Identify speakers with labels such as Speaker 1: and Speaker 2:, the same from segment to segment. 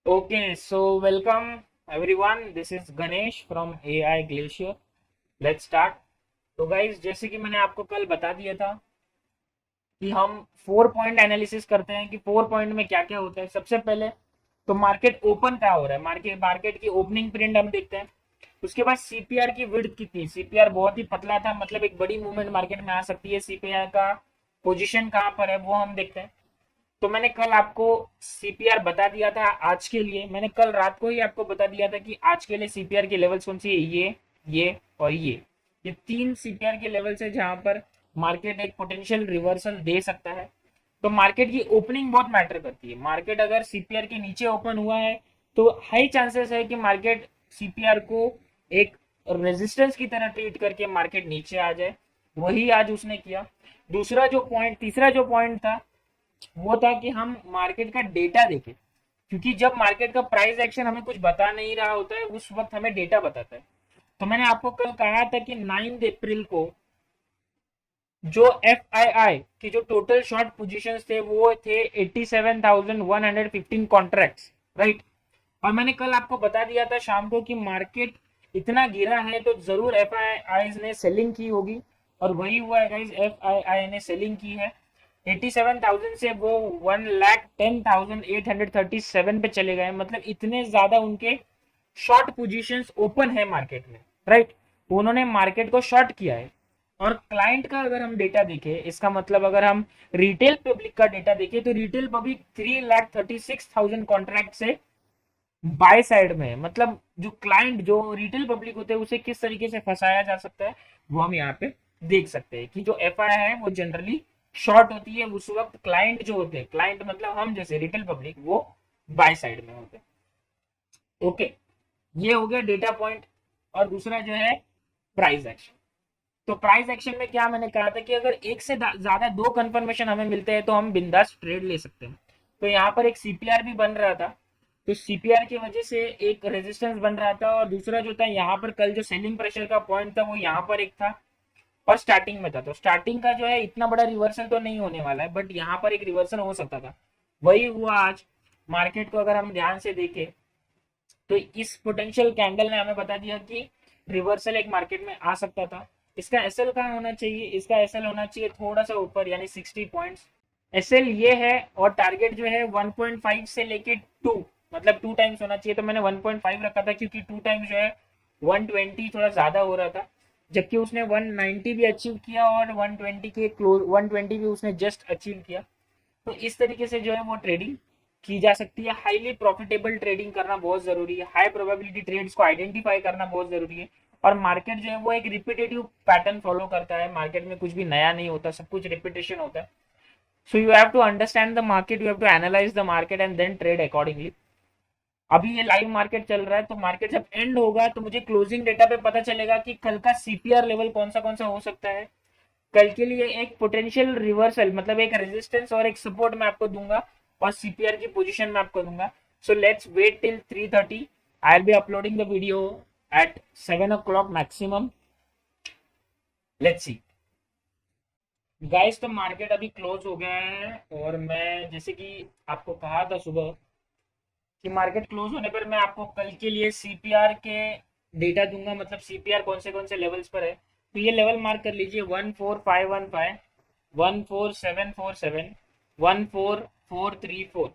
Speaker 1: Okay, so welcome everyone. This is Ganesh from AI Glacier. Let's start. तो guys जैसे कि मैंने आपको कल बता दिया था कि हम 4 पॉइंट एनालिसिस करते हैं कि 4 पॉइंट में क्या क्या होता है। सबसे पहले तो मार्केट ओपन क्या हो रहा है, मार्केट मार्केट की ओपनिंग प्रिंट हम देखते हैं। उसके बाद सीपीआर की विड्थ कितनी, सीपीआर बहुत ही पतला था, मतलब एक बड़ी मूवमेंट मार्केट में आ सकती है। सीपीआर का पोजीशन कहाँ पर है वो हम देखते हैं। तो मैंने कल आपको सीपीआर बता दिया था। आज के लिए मैंने कल रात को ही आपको बता दिया था कि आज के लिए सीपीआर की लेवल्स कौन सी है, ये और ये तीन सीपीआर के लेवल्स है जहां पर मार्केट एक पोटेंशियल रिवर्सल दे सकता है। तो मार्केट की ओपनिंग बहुत मैटर करती है। मार्केट अगर सीपीआर के नीचे ओपन हुआ है तो हाई चांसेस है कि मार्केट सीपीआर को एक रेजिस्टेंस की तरह ट्रीट करके मार्केट नीचे आ जाए। वही आज उसने किया। तीसरा जो पॉइंट था वो था कि हम मार्केट का डेटा देखें, क्योंकि जब मार्केट का प्राइस एक्शन हमें कुछ बता नहीं रहा होता है उस वक्त हमें डेटा बताता है। तो मैंने आपको कल कहा था कि 9 अप्रैल को जो एफ आई आई की जो टोटल शॉर्ट पोजीशंस थे वो थे 87,115 कॉन्ट्रैक्ट्स, राइट। और मैंने कल आपको बता दिया था शाम को कि मार्केट इतना गिरा है तो जरूर एफ आई आई ने सेलिंग की होगी। और वही हुआ है गाइस, एफ आई आई ने सेलिंग की है। 87,000 से वो 1,10,837 पे चले गए, मतलब इतने ज्यादा उनके शॉर्ट पोजीशंस ओपन है मार्केट में, राइट। उन्होंने मार्केट को शॉर्ट किया है। और क्लाइंट का अगर हम डेटा देखें, इसका मतलब अगर हम रिटेल पब्लिक का डेटा देखें तो रिटेल पब्लिक 3,36,000 कॉन्ट्रैक्ट से बाय साइड में है। मतलब जो क्लाइंट जो रिटेल पब्लिक होते हैं उसे किस तरीके से फंसाया जा सकता है वो हम यहाँ पे देख सकते हैं कि जो एफ आई है वो जनरली शॉर्ट होती है। उस वक्त क्लाइंट जो होते हैं, क्लाइंट मतलब हम जैसे रिटेल पब्लिक, वो बाय साइड में होते हैं। ओके, ये हो गया डेटा पॉइंट। और दूसरा जो है प्राइस एक्शन। तो प्राइस एक्शन में क्या मैंने कहा था कि अगर एक से ज्यादा दो कंफर्मेशन हमें मिलते हैं तो हम बिंदास ट्रेड ले सकते हैं। तो यहाँ पर एक सीपीआर भी बन रहा था, तो सीपीआर की वजह से एक रेजिस्टेंस बन रहा था। और दूसरा जो था यहाँ पर कल जो सेलिंग प्रेशर का पॉइंट था वो यहाँ पर एक था और स्टार्टिंग में था। तो स्टार्टिंग का जो है इतना बड़ा रिवर्सल तो नहीं होने वाला है, बट यहाँ पर एक रिवर्सल हो सकता था। वही हुआ आज। मार्केट को अगर हम ध्यान से देखें तो इस पोटेंशियल कैंडल ने हमें बता दिया कि रिवर्सल एक मार्केट में आ सकता था। इसका एसएल कहाँ होना चाहिए, इसका एसएल होना चाहिए थोड़ा सा ऊपर, यानी 60 पॉइंट्स। एसएल ये है और टारगेट जो है 1.5 से लेके 2, मतलब 2 टाइम्स होना चाहिए। तो मैंने 1.5 रखा था क्योंकि 2 टाइम्स जो है 120 थोड़ा ज्यादा हो रहा था, जबकि उसने 190 भी अचीव किया और 120 के क्लोज 120 भी उसने जस्ट अचीव किया। तो इस तरीके से जो है वो ट्रेडिंग की जा सकती है। हाईली प्रॉफिटेबल ट्रेडिंग करना बहुत जरूरी है, हाई प्रोबेबिलिटी ट्रेड्स को आइडेंटिफाई करना बहुत जरूरी है। और मार्केट जो है वो एक रिपीटेटिव पैटर्न फॉलो करता है। मार्केट में कुछ भी नया नहीं होता, सब कुछ रिपीटेशन होता है। So you have to understand the market, you have to analyse the market and then trade accordingly. अभी ये लाइव मार्केट चल रहा है, तो मार्केट जब एंड होगा तो मुझे क्लोजिंग डेटा पे पता चलेगा कि कल का सीपीआर लेवल कौन सा हो सकता है। कल के लिए एक पोटेंशियल रिवर्सल, मतलब एक रेजिस्टेंस और एक सपोर्ट मैं आपको दूंगा और सीपीआर की पोजीशन मैं आपको दूंगा। So let's wait till 3:30। I will be uploading the video at 7 o'clock maximum. Let's see guys. तो मार्केट अभी क्लोज हो गया है और मैं जैसे कि आपको कहा था सुबह कि मार्केट क्लोज होने पर मैं आपको कल के लिए सीपीआर के डेटा दूंगा, मतलब सीपीआर कौन से लेवल्स पर है। तो ये लेवल मार्क कर लीजिए, 14515, 14747, 14434।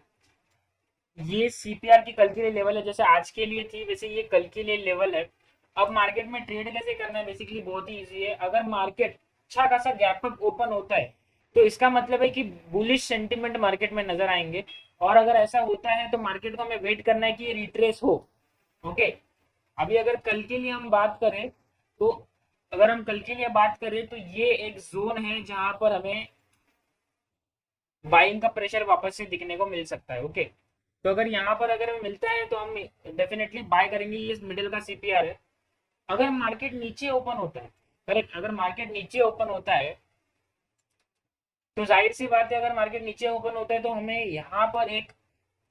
Speaker 1: ये सीपीआर की कल के लिए लेवल है। जैसे आज के लिए थी वैसे ये कल के लिए लेवल है। अब मार्केट में ट्रेड कैसे करना है, बेसिकली बहुत ही इजी है। अगर मार्केट अच्छा खासा गैप अप ओपन होता है तो इसका मतलब है कि बुलिश सेंटिमेंट मार्केट में नजर आएंगे। और अगर ऐसा होता है तो मार्केट को हमें वेट करना है कि ये रिट्रेस हो। ओके, अभी अगर कल के लिए हम बात करें तो अगर हम कल के लिए बात करें तो ये एक जोन है जहां पर हमें बाइंग का प्रेशर वापस से दिखने को मिल सकता है। ओके, तो अगर यहाँ पर अगर हमें मिलता है तो हम डेफिनेटली बाय करेंगे। ये मिडिल का सीपीआर है। अगर मार्केट नीचे ओपन होता है, करेक्ट, अगर मार्केट नीचे ओपन होता है तो जाहिर सी बात है, अगर मार्केट नीचे ओपन होता है तो हमें यहाँ पर एक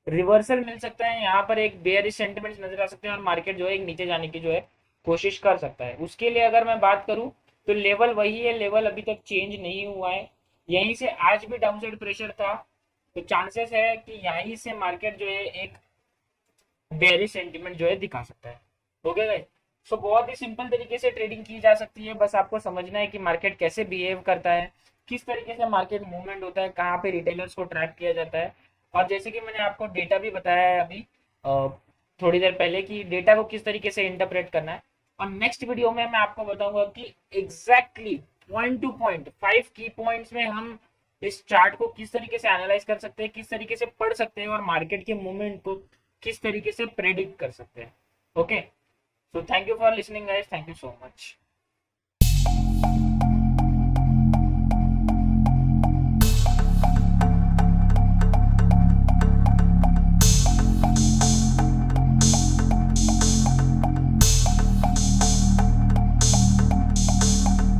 Speaker 1: रिवर्सल मिल सकता है, यहाँ पर एक बेयरिश सेंटिमेंट्स नजर आ सकते हैं और मार्केट जो है एक नीचे जाने की जो है कोशिश कर सकता है। उसके लिए अगर मैं बात करूं तो लेवल वही है, लेवल अभी तक चेंज नहीं हुआ है। यहीं से आज भी डाउनसाइड प्रेशर था, तो चांसेस है कि यहीं से मार्केट जो है एक बेयरिश सेंटिमेंट जो है दिखा सकता है। ओके गाइस, सो बहुत ही सिंपल तरीके से ट्रेडिंग की जा सकती है। बस आपको समझना है कि मार्केट कैसे बिहेव करता है, किस तरीके से मार्केट मूवमेंट होता है, कहाँ पे रिटेलर्स को ट्रैक किया जाता है। और जैसे कि मैंने आपको डेटा भी बताया है अभी थोड़ी देर पहले, कि डेटा को किस तरीके से इंटरप्रेट करना है। और नेक्स्ट वीडियो में मैं आपको बताऊंगा कि एग्जैक्टली पॉइंट टू पॉइंट 5 की पॉइंट्स में हम इस चार्ट को किस तरीके से एनालाइज कर सकते हैं, किस तरीके से पढ़ सकते हैं, और मार्केट के मूवमेंट को किस तरीके से प्रेडिक्ट कर सकते हैं। Okay, so thank you for listening guys, thank you so much.